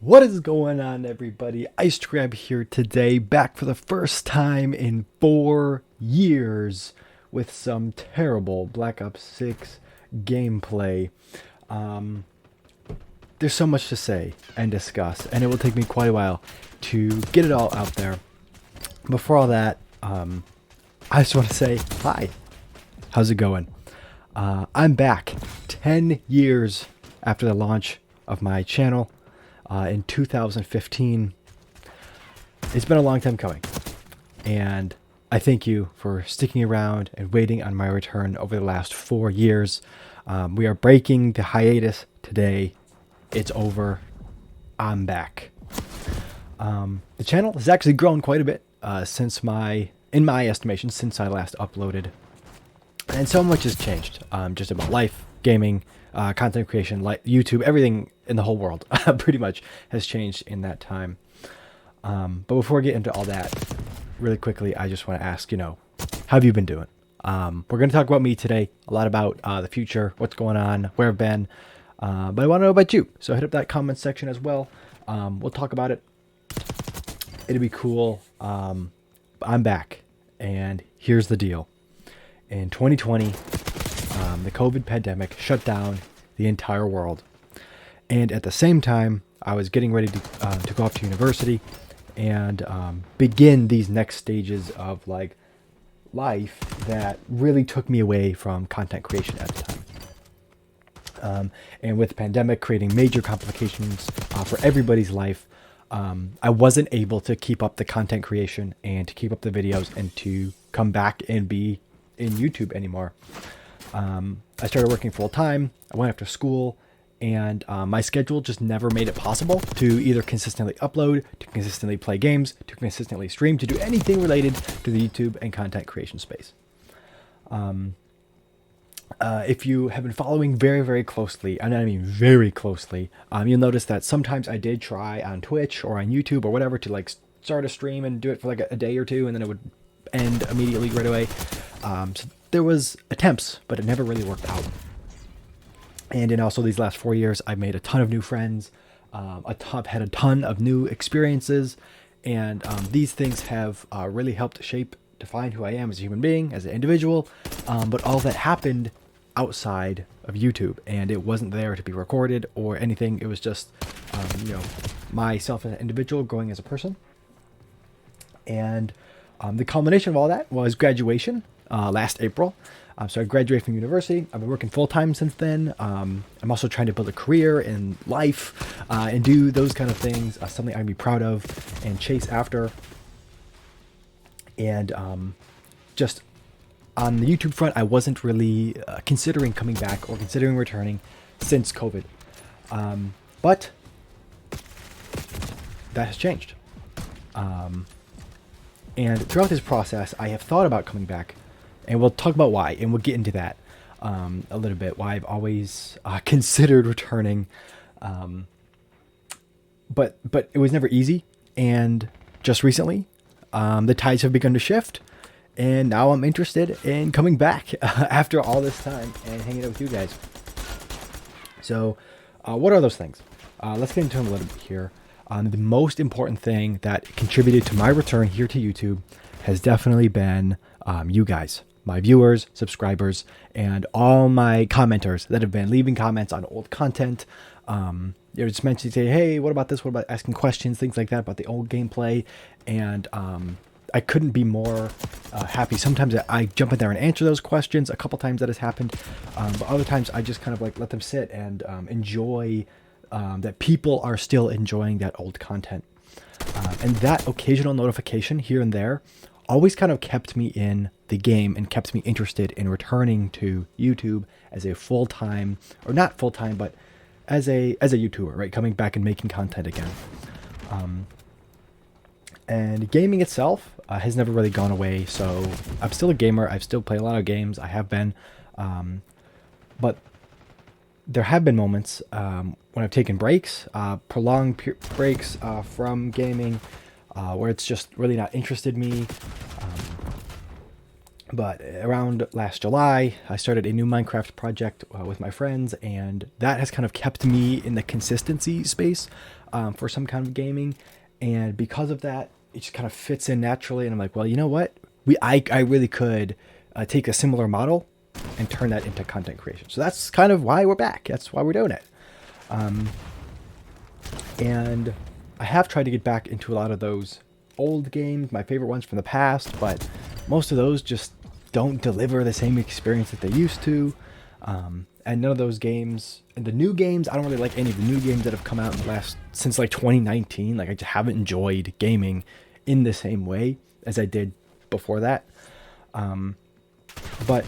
What is going on, everybody? IcedCrab here today, back for the first time in 4 years with some terrible Black Ops 6 gameplay. There's so much to say and discuss, and it will take me quite a while to get it all out there. Before all that, I just want to say hi. How's it going? I'm back 10 years after the launch of my channel. In 2015. It's been a long time coming, and I thank you for sticking around and waiting on my return over the last 4 years. We are breaking the hiatus today. It's over. I'm back. The channel has actually grown quite a bit in my estimation, since I last uploaded, and so much has changed. Just about life, gaming, content creation, YouTube, everything in the whole world pretty much has changed in that time. But before we get into all that, really quickly, I just want to ask, how have you been doing? We're going to talk about me today, a lot about the future, what's going on, where I've been, but I want to know about you. So hit up that comment section as well. We'll talk about it. It'll be cool. I'm back, and here's the deal. In 2020, the COVID pandemic shut down the entire world. And at the same time, I was getting ready to go off to university and begin these next stages of life that really took me away from content creation at the time. And with the pandemic creating major complications for everybody's life, I wasn't able to keep up the content creation and to keep up the videos and to come back and be in YouTube anymore. I started working full time. I went after school. And my schedule just never made it possible to either consistently upload, to consistently play games, to consistently stream, to do anything related to the YouTube and content creation space. If you have been following very, very closely, and I mean very closely, you'll notice that sometimes I did try on Twitch or on YouTube or whatever to start a stream and do it for a day or two, and then it would end immediately right away. So there was attempts, but it never really worked out. And in also these last 4 years, I've made a ton of new friends, had a ton of new experiences, and these things have really helped define who I am as a human being, as an individual, but all that happened outside of YouTube, and it wasn't there to be recorded or anything. It was just, myself as an individual growing as a person. And the culmination of all that was graduation last April. So I graduated from university. I've been working full-time since then. I'm also trying to build a career in life and do those kind of things, something I'd be proud of and chase after. And just on the YouTube front, I wasn't really considering coming back or considering returning since COVID. But that has changed. And throughout this process, I have thought about coming back. And we'll talk about why, and we'll get into that a little bit, why I've always considered returning. But it was never easy, and just recently, the tides have begun to shift, and now I'm interested in coming back after all this time and hanging out with you guys. So what are those things? Let's get into them a little bit here. The most important thing that contributed to my return here to YouTube has definitely been you guys. My viewers, subscribers, and all my commenters that have been leaving comments on old content. They're just mentioning, say, hey, what about this? What about asking questions, things like that about the old gameplay? And I couldn't be more happy. Sometimes I jump in there and answer those questions. A couple times that has happened. But other times I just kind of let them sit and enjoy that people are still enjoying that old content. And that occasional notification here and there always kind of kept me in the game and kept me interested in returning to YouTube as a full-time, or not full-time, but as a YouTuber, right? Coming back and making content again. And gaming itself has never really gone away. So I'm still a gamer. I still play a lot of games. I have been. But there have been moments when I've taken breaks, prolonged breaks from gaming, where it's just really not interested me. But around last July, I started a new Minecraft project with my friends, and that has kind of kept me in the consistency space for some kind of gaming. And because of that, it just kind of fits in naturally. And I'm like, well, you know what? I really could take a similar model and turn that into content creation. So that's kind of why we're back. That's why we're doing it. And I have tried to get back into a lot of those old games, my favorite ones from the past, but most of those just don't deliver the same experience that they used to. And none of those games, and the new games, I don't really like any of the new games that have come out since like 2019. Like I just haven't enjoyed gaming in the same way as I did before that. But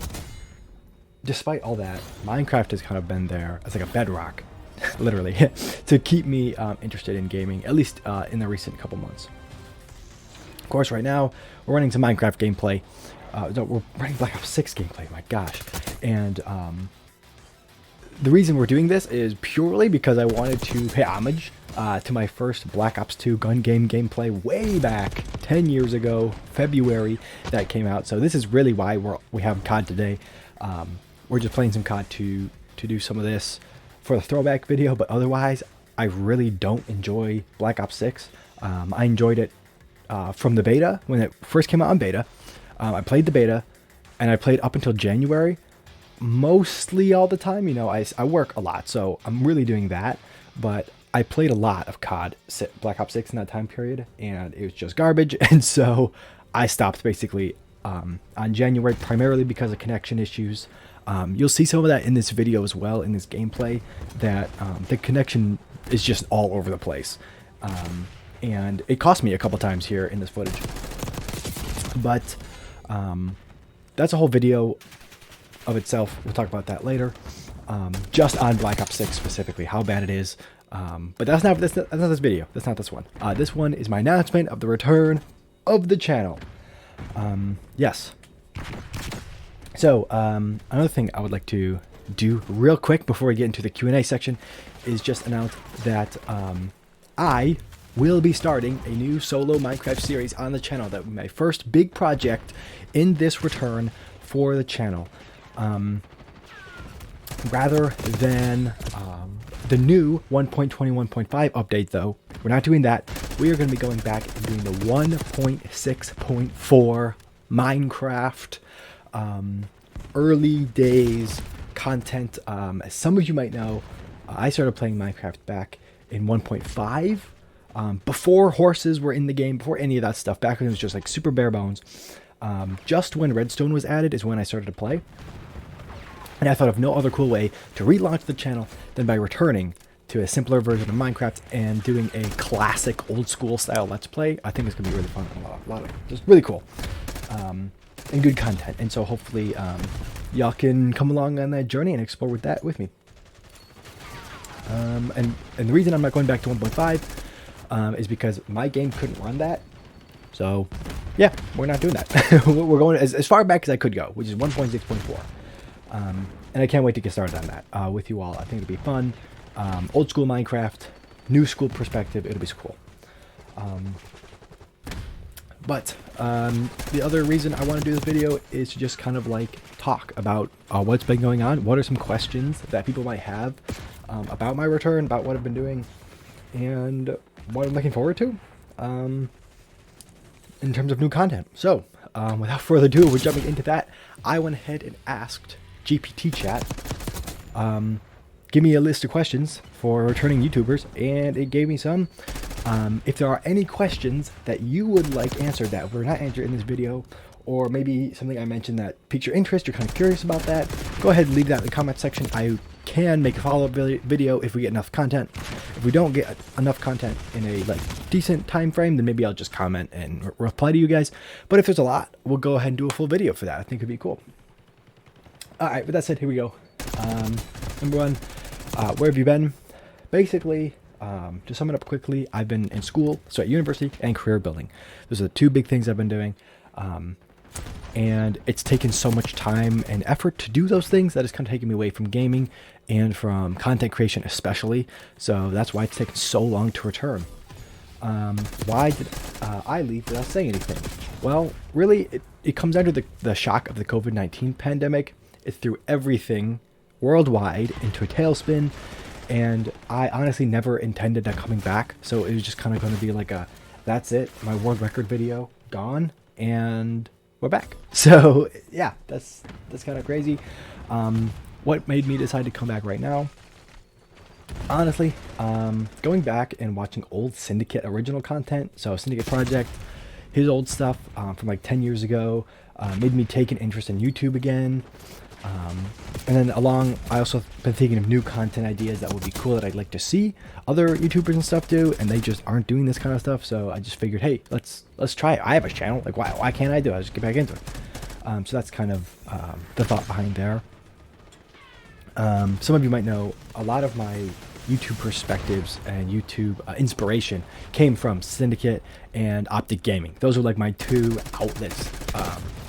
despite all that, Minecraft has kind of been there as like a bedrock, literally, to keep me interested in gaming, at least in the recent couple months. Of course, right now, we're running some Minecraft gameplay. No, we're running Black Ops 6 gameplay, my gosh. And the reason we're doing this is purely because I wanted to pay homage to my first Black Ops 2 gun game gameplay way back 10 years ago, February, that came out. So this is really why we have COD today. We're just playing some COD to do some of this for the throwback video, but otherwise, I really don't enjoy Black Ops 6. I enjoyed it from the beta, when it first came out on beta. I played the beta, and I played up until January, mostly all the time. You know, I work a lot, so I'm really doing that, but I played a lot of COD, Black Ops 6 in that time period, and it was just garbage, and so I stopped basically on January, primarily because of connection issues. You'll see some of that in this video as well, in this gameplay, that the connection is just all over the place. And it cost me a couple times here in this footage. But that's a whole video of itself. We'll talk about that later. Just on Black Ops 6 specifically, how bad it is. But that's not this video. That's not this one. This one is my announcement of the return of the channel. Yes. So, another thing I would like to do real quick before we get into the Q&A section is just announce that I will be starting a new solo Minecraft series on the channel. That will be my first big project in this return for the channel. Rather than the new 1.21.5 update, though, we're not doing that. We are going to be going back and doing the 1.6.4 Minecraft early days content. As some of you might know, I started playing Minecraft back in 1.5. Before horses were in the game, before any of that stuff, back when it was just like super bare bones. Just when redstone was added is when I started to play. And I thought of no other cool way to relaunch the channel than by returning to a simpler version of Minecraft and doing a classic old school style Let's Play. I think it's going to be really fun and a lot of just really cool. And good content. And so hopefully y'all can come along on that journey and explore with that with me. And the reason I'm not going back to 1.5 is because my game couldn't run that. So yeah, we're not doing that. We're going as far back as I could go, which is 1.6.4. And I can't wait to get started on that with you all. I think it'll be fun. Old school Minecraft, new school perspective. It'll be cool. But the other reason I want to do this video is to just kind of like talk about what's been going on. What are some questions that people might have about my return, about what I've been doing, and what I'm looking forward to in terms of new content. So without further ado, we're jumping into that. I went ahead and asked GPT chat, give me a list of questions for returning YouTubers, and it gave me some. If there are any questions that you would like answered that were not answered in this video, or maybe something I mentioned that piques your interest, you're kind of curious about that, go ahead and leave that in the comment section. I can make a follow-up video if we get enough content. If we don't get enough content in a decent time frame, then maybe I'll just comment and reply to you guys. But if there's a lot, we'll go ahead and do a full video for that. I think it'd be cool. Alright, with that said, here we go. Number one, where have you been? Basically, to sum it up quickly, I've been in school, so at university, and career building. Those are the two big things I've been doing. And it's taken so much time and effort to do those things that it's kind of taken me away from gaming and from content creation especially. So that's why it's taken so long to return. Why did I leave without saying anything? Well, really, it comes down to the shock of the COVID-19 pandemic. It threw everything worldwide into a tailspin, and I honestly never intended on coming back. So it was just kind of going to be like that's it, my world record video gone, and we're back. So yeah, that's kind of crazy. What made me decide to come back right now? Honestly, going back and watching old Syndicate original content, so Syndicate Project, his old stuff from like 10 years ago, made me take an interest in YouTube again. And then I also been thinking of new content ideas that would be cool that I'd like to see other YouTubers and stuff do, and they just aren't doing this kind of stuff. So I just figured, hey, let's try it. I have a channel, like why can't I do it? I'll just get back into it. So that's kind of the thought behind there. Some of you might know a lot of my YouTube perspectives and YouTube inspiration came from Syndicate and Optic Gaming. Those were like my two outlets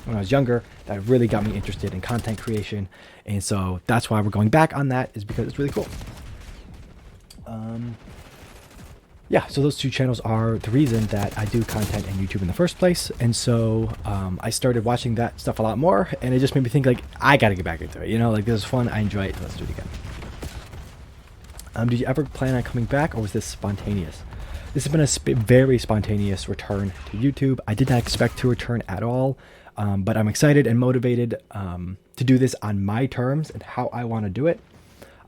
when I was younger that really got me interested in content creation, and so that's why we're going back on that, is because it's really cool. Yeah, so those two channels are the reason that I do content in YouTube in the first place, and so I started watching that stuff a lot more, and it just made me think, like, I gotta get back into it, you know, like, this is fun, I enjoy it, let's do it again. Did you ever plan on coming back, or was this spontaneous? This has been a very spontaneous return to YouTube. I did not expect to return at all, but I'm excited and motivated to do this on my terms and how I want to do it.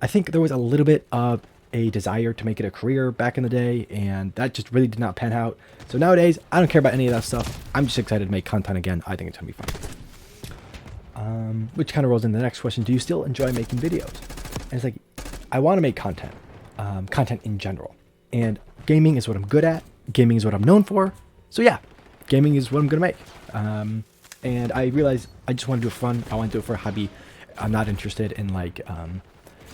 I think there was a little bit of a desire to make it a career back in the day, and that just really did not pan out. So nowadays, I don't care about any of that stuff. I'm just excited to make content again. I think it's going to be fun. Which kind of rolls into the next question. Do you still enjoy making videos? And it's like, I want to make content, content in general. And gaming is what I'm good at. Gaming is what I'm known for. So yeah, gaming is what I'm going to make. And I realized I just want to do it for fun. I want to do it for a hobby. I'm not interested in like,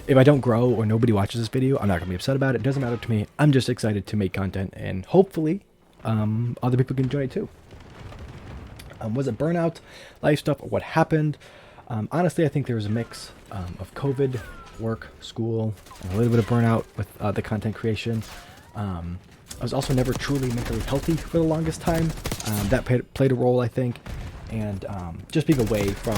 if I don't grow or nobody watches this video, I'm not going to be upset about it. It doesn't matter to me. I'm just excited to make content, and hopefully other people can enjoy it too. Was it burnout, life stuff, or what happened? Honestly, I think there was a mix of COVID, work, school, and a little bit of burnout with the content creation. I was also never truly mentally healthy for the longest time. That played a role, I think. And just being away from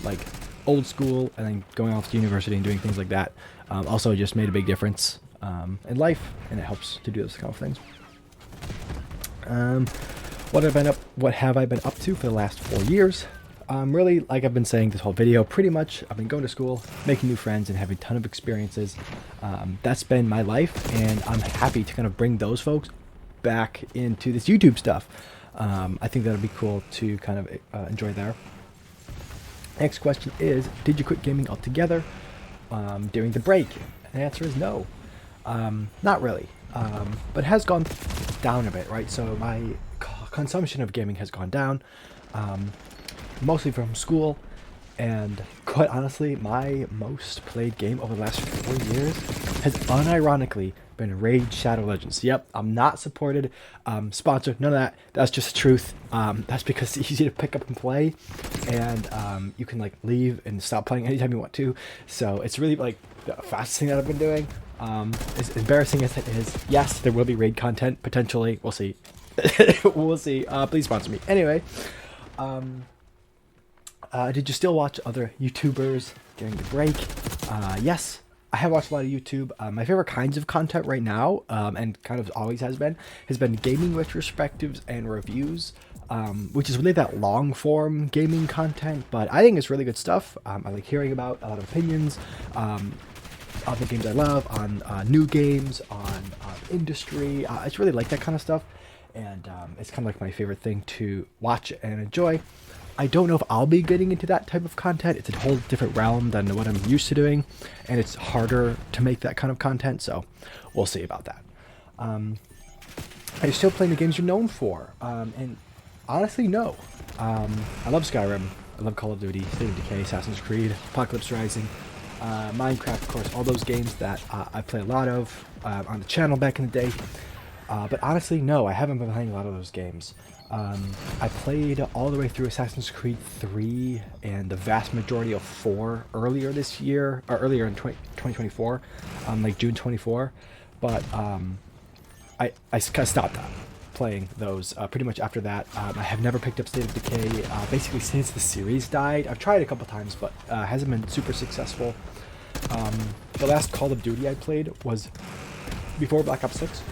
like old school and then going off to university and doing things like that also just made a big difference in life, and it helps to do those kind of things. What have I been up to for the last 4 years? Really, like I've been saying this whole video, pretty much I've been going to school, making new friends, and having a ton of experiences. That's been my life, and I'm happy to kind of bring those folks back into this YouTube stuff. I think that'll be cool to kind of enjoy there. Next question is, did you quit gaming altogether during the break? And the answer is no. Not really, but it has gone down a bit, right? So my consumption of gaming has gone down, mostly from school, and quite honestly, my most played game over the last 4 years has unironically been Raid Shadow Legends. Yep, I'm not supported, sponsored, none of that. That's just the truth. That's because it's easy to pick up and play, and you can like leave and stop playing anytime you want to. So it's really like the fastest thing that I've been doing. As embarrassing as it is, yes, there will be raid content potentially. We'll see. We'll see. Please sponsor me. Anyway, did you still watch other YouTubers during the break? Yes. I have watched a lot of YouTube. My favorite kinds of content right now, and kind of always has been gaming retrospectives and reviews, which is really that long form gaming content, but I think it's really good stuff. I like hearing about a lot of opinions on the games I love, on new games, on industry. I just really like that kind of stuff, and it's kind of like my favorite thing to watch and enjoy. I don't know if I'll be getting into that type of content. It's a whole different realm than what I'm used to doing, and it's harder to make that kind of content, so we'll see about that. Are you still playing the games you're known for? And honestly, no. I love Skyrim. I love Call of Duty, State of Decay, Assassin's Creed, Apocalypse Rising, Minecraft, of course, all those games that I play a lot of on the channel back in the day. But honestly, no, I haven't been playing a lot of those games. I played all the way through Assassin's Creed 3 and the vast majority of 4 earlier this year, or earlier in 2024, like June 24. But I stopped playing those pretty much after that. I have never picked up State of Decay basically since the series died. I've tried it a couple times, but hasn't been super successful. The last Call of Duty I played was before Black Ops 6.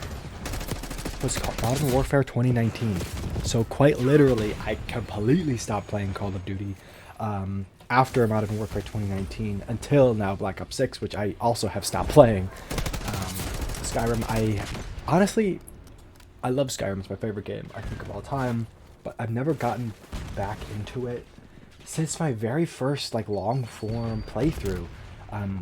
It was called Modern Warfare 2019. So quite literally, I completely stopped playing Call of Duty after Modern Warfare 2019 until now Black Ops 6, which I also have stopped playing. Skyrim, I love Skyrim. It's my favorite game, I think, of all time, but I've never gotten back into it since my very first like long form playthrough.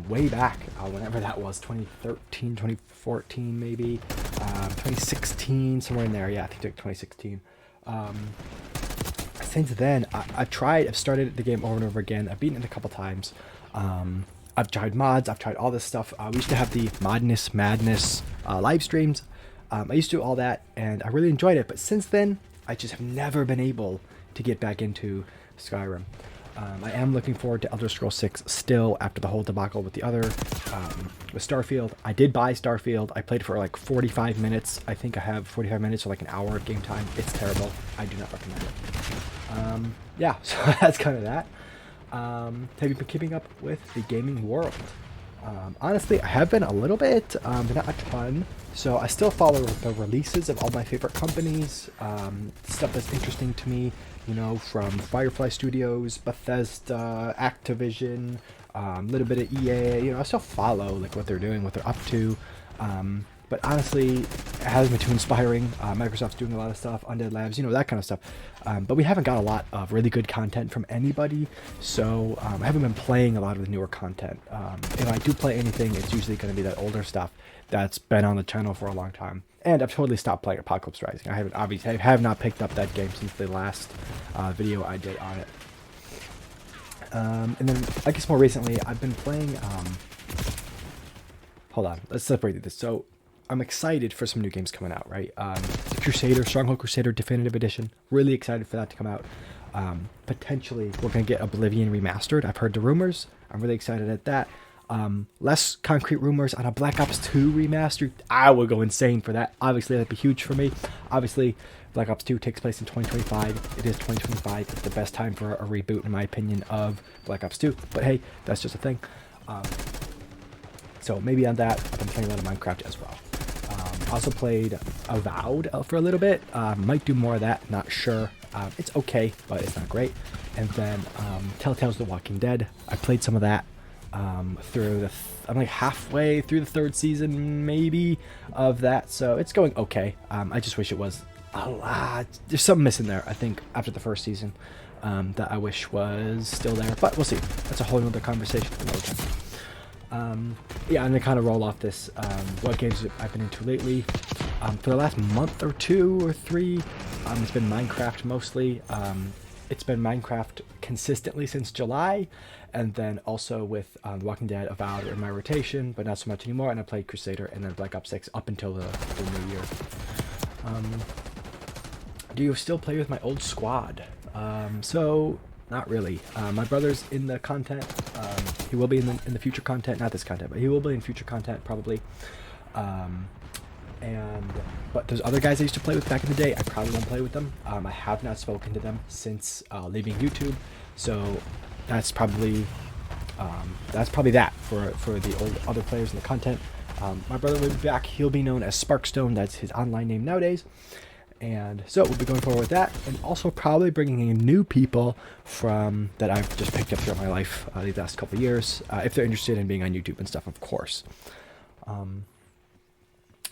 Way back, whenever that was, 2013, 2014 maybe, 2016, somewhere in there. Yeah, I think like 2016. Since then, I've started the game over and over again. I've beaten it a couple times. I've tried mods, I've tried all this stuff. We used to have the Madness live streams. I used to do all that, and I really enjoyed it, but since then, I just have never been able to get back into Skyrim. I am looking forward to Elder Scrolls 6 still after the whole debacle with the other, with Starfield. I did buy Starfield. I played for like 45 minutes. I think I have 45 minutes or like an hour of game time. It's terrible. I do not recommend it. Yeah, so that's kind of that. Have you been keeping up with the gaming world? Honestly, I have been a little bit, but not a ton. So I still follow the releases of all my favorite companies, stuff that's interesting to me, you know, from Firefly Studios, Bethesda, Activision, a little bit of EA. You know, I still follow like what they're doing, what they're up to. But honestly, it hasn't been too inspiring. Microsoft's doing a lot of stuff, Undead Labs, you know, that kind of stuff. But we haven't got a lot of really good content from anybody, so I haven't been playing a lot of the newer content. If I do play anything, it's usually going to be that older stuff that's been on the channel for a long time. And I've totally stopped playing Apocalypse Rising. I have not picked up that game since the last video I did on it. And then I guess more recently, I've been playing. Hold on, let's separate this. So I'm excited for some new games coming out, right? The Crusader, Stronghold Crusader Definitive Edition. Really excited for that to come out. Potentially, we're going to get Oblivion Remastered. I've heard the rumors. I'm really excited at that. Less concrete rumors on a Black Ops 2 remastered. I would go insane for that. Obviously, that'd be huge for me. Obviously, Black Ops 2 takes place in 2025. It is 2025. It's the best time for a reboot, in my opinion, of Black Ops 2. But hey, that's just a thing. So maybe on that, I've been playing a lot of Minecraft as well. Also played Avowed for a little bit. Might do more of that, not sure. It's okay, but it's not great. And then Telltale's The Walking Dead. I played some of that through I'm like halfway through the 3rd season, maybe, of that. So it's going okay. I just wish it was a lot. There's something missing there, I think, after the 1st season that I wish was still there. But we'll see. That's a whole other conversation for another time. Yeah, I'm gonna kind of roll off this, what games I've been into lately. For the last month or 2 or 3, it's been Minecraft mostly. It's been Minecraft consistently since July, and then also with Walking Dead, Avowed in my rotation, but not so much anymore, and I played Crusader and then Black Ops 6 up until the new year. Do you still play with my old squad? So, not really. My brother's in the content. He will be in the future content, not this content, but he will be in future content probably. But there's other guys I used to play with back in the day. I probably won't play with them. I have not spoken to them since leaving YouTube, so that's probably that for the old other players in the content. My brother will be back. He'll be known as Sparkstone. That's his online name nowadays. And so we'll be going forward with that, and also probably bringing in new people from that I've just picked up throughout my life the last couple of years, if they're interested in being on YouTube and stuff, of course.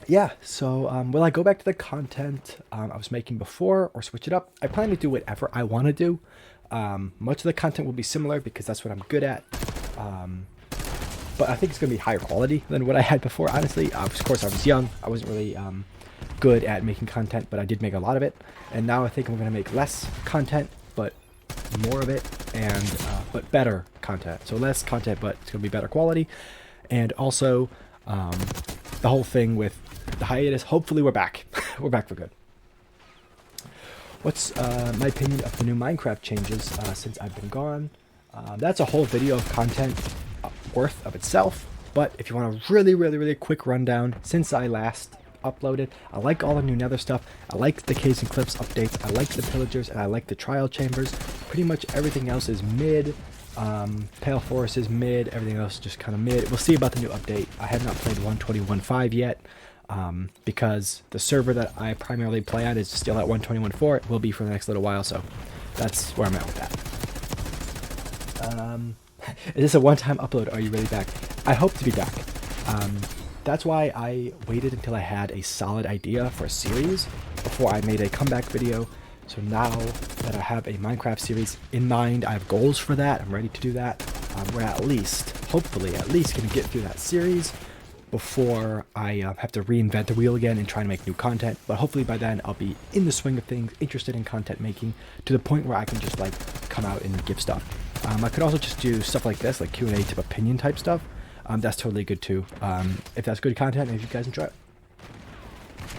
Yeah, so will I go back to the content I was making before or switch it up? I plan to do whatever I want to do. Much of the content will be similar because that's what I'm good at. But I think it's going to be higher quality than what I had before, honestly. Of course, I was young. I wasn't really good at making content, but I did make a lot of it. And now I think I'm going to make less content, but more of it, and but better content. So less content, but it's going to be better quality. And also, the whole thing with the hiatus, hopefully we're back. We're back for good. What's my opinion of the new Minecraft changes since I've been gone? That's a whole video of content worth of itself. But if you want a really quick rundown, since I last uploaded. I like all the new Nether stuff. I like the Caves and Cliffs updates. I like the Pillagers, and I like the Trial Chambers. Pretty much everything else is mid. Pale Forest is mid. Everything else just kind of mid. We'll see about the new update. I have not played 121.5 yet. Because the server that I primarily play at is still at 121.4. It will be for the next little while, so that's where I'm at with that. Is this a one-time upload? Are you really back? I hope to be back. That's why I waited until I had a solid idea for a series before I made a comeback video. So now that I have a Minecraft series in mind, I have goals for that. I'm ready to do that. We're at least, hopefully, at least going to get through that series before I have to reinvent the wheel again and try to make new content. But hopefully by then I'll be in the swing of things, interested in content making, to the point where I can just like come out and give stuff. I could also just do stuff like this, like Q&A type opinion type stuff. That's totally good too. If that's good content, if you guys enjoy it.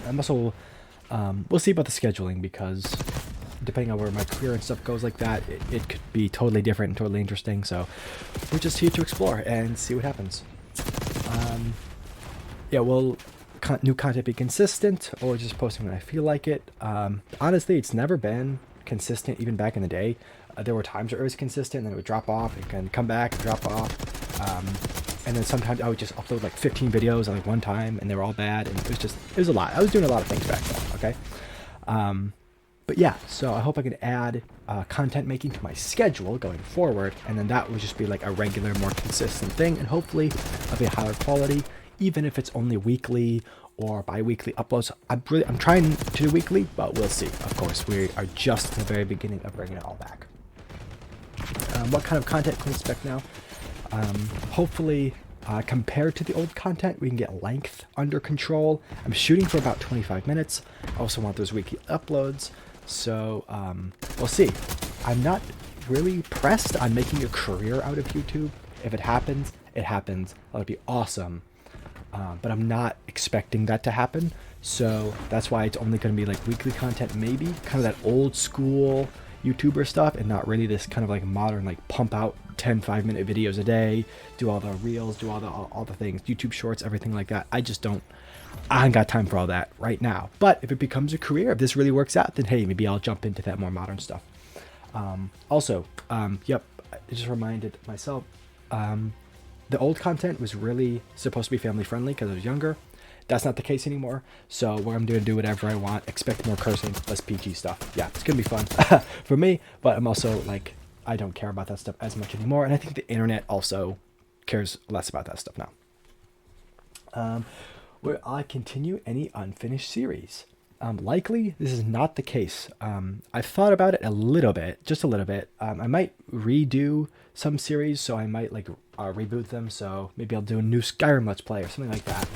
I'm also, we'll see about the scheduling, because depending on where my career and stuff goes like that, it could be totally different and totally interesting. So we're just here to explore and see what happens. Yeah, will new content be consistent, or just posting when I feel like it? Honestly, it's never been consistent, even back in the day. There were times where it was consistent, and then it would drop off, it can come back, drop off. And then sometimes I would just upload like 15 videos at like one time, and they were all bad, and it was a lot. I was doing a lot of things back then, okay? But yeah, so I hope I can add content making to my schedule going forward, and then that would just be like a regular, more consistent thing, and hopefully of a higher quality, even if it's only weekly or bi-weekly uploads. I'm trying to do weekly, but we'll see. Of course, we are just in the very beginning of bringing it all back. What kind of content can we expect now? Hopefully, compared to the old content, we can get length under control. I'm shooting for about 25 minutes. I also want those weekly uploads. So we'll see. I'm not really pressed on making a career out of YouTube. If it happens, it happens. That'll be awesome. But I'm not expecting that to happen. So that's why it's only going to be like weekly content, maybe kind of that old school YouTuber stuff, and not really this kind of like modern, like pump out 10 5-minute videos a day, do all the reels, do all the things, YouTube shorts, everything like that. I ain't got time for all that right now. But if it becomes a career, if this really works out, then hey, maybe I'll jump into that more modern stuff. Yep, I just reminded myself, the old content was really supposed to be family friendly because I was younger. That's not the case anymore. So where I'm going to do whatever I want, expect more cursing, less PG stuff. Yeah, it's going to be fun for me, but I'm also like, I don't care about that stuff as much anymore. And I think the internet also cares less about that stuff now. Will I continue any unfinished series? Likely, this is not the case. I've thought about it a little bit, just a little bit. I might redo some series, so I might like reboot them. So maybe I'll do a new Skyrim Let's Play or something like that.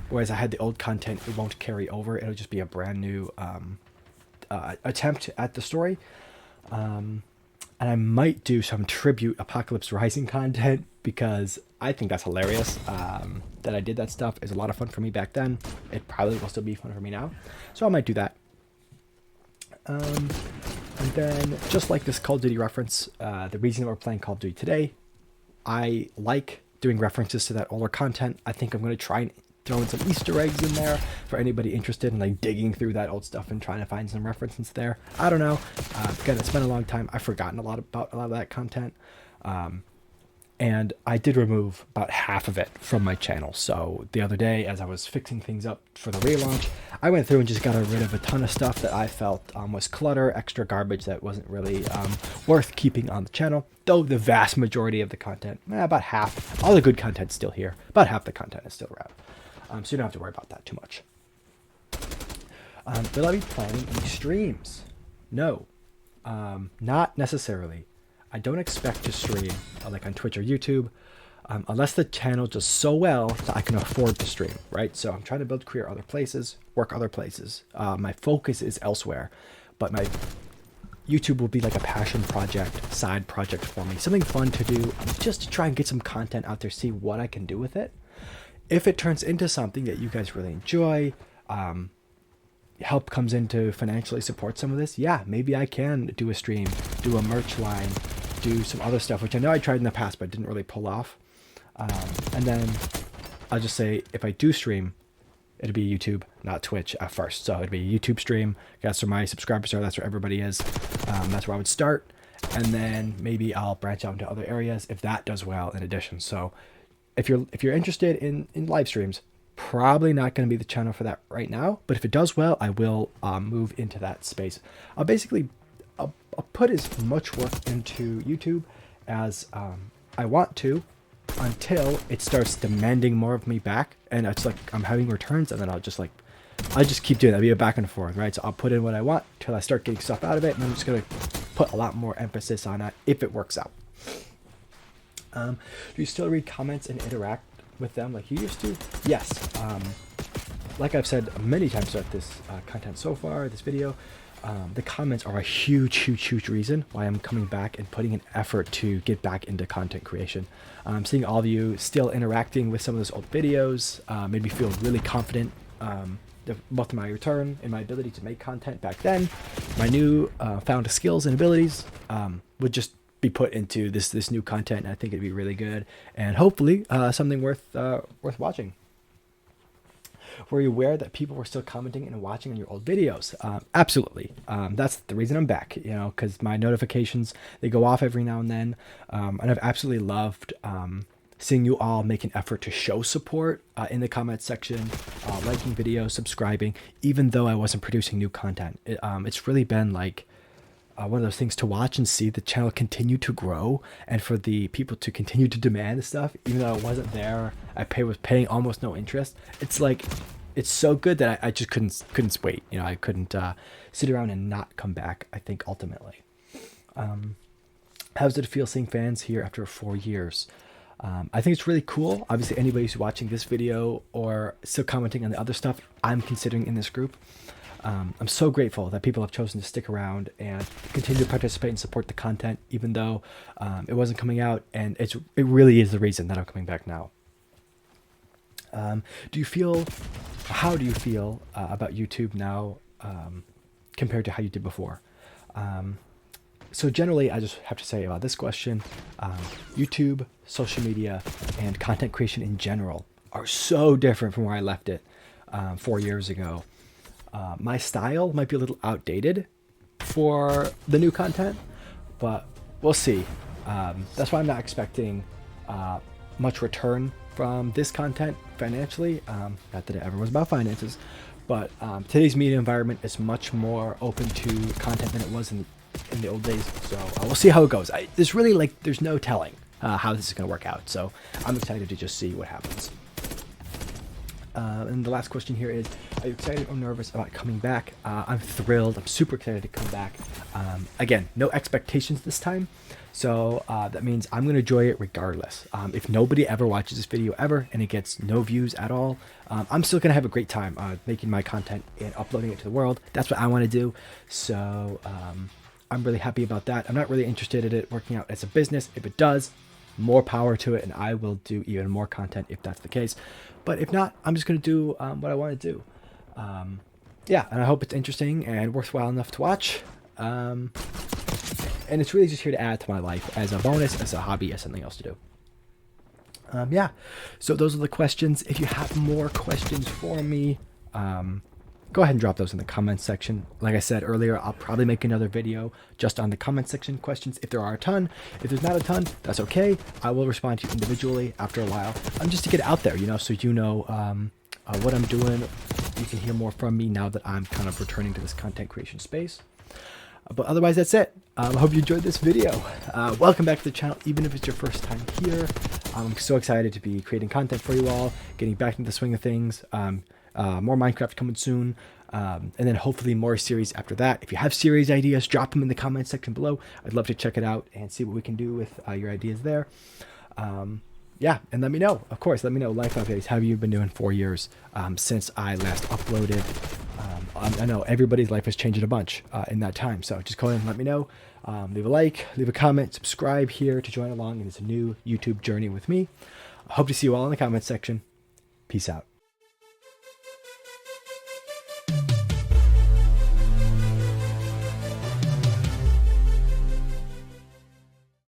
Whereas I had the old content, it won't carry over. It'll just be a brand new attempt at the story. And I might do some tribute Apocalypse Rising content, because I think that's hilarious. That I did that stuff is a lot of fun for me back then. It probably will still be fun for me now. So I might do that. And then, just like this Call of Duty reference, the reason that we're playing Call of Duty today, I like doing references to that older content. I think I'm going to try and throw in some Easter eggs in there for anybody interested in like digging through that old stuff and trying to find some references there. I don't know. Again, it's been a long time. I've forgotten a lot of that content. And I did remove about half of it from my channel. So the other day, as I was fixing things up for the relaunch, I went through and just got rid of a ton of stuff that I felt was clutter, extra garbage that wasn't really worth keeping on the channel. Though the vast majority of the content, about half, all the good content's still here. About half the content is still around. So you don't have to worry about that too much. Will I be playing any streams? No, not necessarily. I don't expect to stream like on Twitch or YouTube unless the channel does so well that I can afford to stream, right? So I'm trying to build career other places, work other places. My focus is elsewhere, but my YouTube will be like a passion project, side project for me. Something fun to do just to try and get some content out there, see what I can do with it. If it turns into something that you guys really enjoy, help comes in to financially support some of this, yeah, maybe I can do a stream, do a merch line, do some other stuff, which I know I tried in the past but didn't really pull off. And then I'll just say, if I do stream, it'd be YouTube, not Twitch at first. So it'd be a YouTube stream. That's where my subscribers are. That's where everybody is. That's where I would start. And then maybe I'll branch out into other areas if that does well in addition. So if you're interested in live streams, probably not going to be the channel for that right now. But if it does well, I will move into that space. I'll put as much work into YouTube as I want to until it starts demanding more of me back, and it's like I'm having returns, and then I'll just keep doing that. I'll be a back and forth, right? So I'll put in what I want till I start getting stuff out of it, and I'm just gonna put a lot more emphasis on it if it works out. Do you still read comments and interact with them like you used to? Yes. Like I've said many times throughout this content so far, this video, the comments are a huge reason why I'm coming back and putting an effort to get back into content creation. Seeing all of you still interacting with some of those old videos made me feel really confident, both in my return and my ability to make content back then. My new found skills and abilities would just be put into this new content, and I think it'd be really good and hopefully something worth watching. Were you aware that people were still commenting and watching on your old videos? Absolutely. That's the reason I'm back, because my notifications, they go off every now and then. And I've absolutely loved seeing you all make an effort to show support in the comments section, liking videos, subscribing, even though I wasn't producing new content. It's really been like one of those things to watch and see the channel continue to grow, and for the people to continue to demand stuff, even though I wasn't there. I was paying almost no interest. It's like, it's so good that I just couldn't wait. I couldn't sit around and not come back, I think, ultimately. How does it feel seeing fans here after 4 years? I think it's really cool. Obviously, anybody who's watching this video or still commenting on the other stuff I'm considering in this group, I'm so grateful that people have chosen to stick around and continue to participate and support the content, even though it wasn't coming out, and it really is the reason that I'm coming back now. How do you feel about YouTube now compared to how you did before? So generally, I just have to say about this question, YouTube, social media, and content creation in general are so different from where I left it 4 years ago. My style might be a little outdated for the new content, but we'll see. That's why I'm not expecting much return from this content financially. Not that it ever was about finances, but today's media environment is much more open to content than it was in the old days. So we'll see how it goes. There's no telling how this is going to work out. So I'm excited to just see what happens. And the last question here is, are you excited or nervous about coming back? I'm thrilled. I'm super excited to come back. Again, no expectations this time. So that means I'm going to enjoy it regardless. If nobody ever watches this video ever and it gets no views at all, I'm still going to have a great time making my content and uploading it to the world. That's what I want to do. So I'm really happy about that. I'm not really interested in it working out as a business. If it does, more power to it, and I will do even more content if that's the case. But if not, I'm just going to do what I want to do. Yeah, and I hope it's interesting and worthwhile enough to watch. And it's really just here to add to my life as a bonus, as a hobby, as something else to do. Yeah, so those are the questions. If you have more questions for me, go ahead and drop those in the comments section. Like I said earlier, I'll probably make another video just on the comment section questions if there are a ton. If there's not a ton, that's okay. I will respond to you individually after a while. Just to get it out there, so you know what I'm doing. You can hear more from me now that I'm kind of returning to this content creation space. But otherwise, that's it. I hope you enjoyed this video. Welcome back to the channel, even if it's your first time here. I'm so excited to be creating content for you all, getting back into the swing of things. More Minecraft coming soon, and then hopefully more series after that. If you have series ideas, drop them in the comment section below. I'd love to check it out and see what we can do with your ideas there. Yeah, and let me know. Of course, let me know. Life updates. How have you been doing 4 years since I last uploaded? I know everybody's life has changed a bunch in that time, so just go ahead and let me know. Leave a like, leave a comment, subscribe here to join along in this new YouTube journey with me. I hope to see you all in the comment section. Peace out.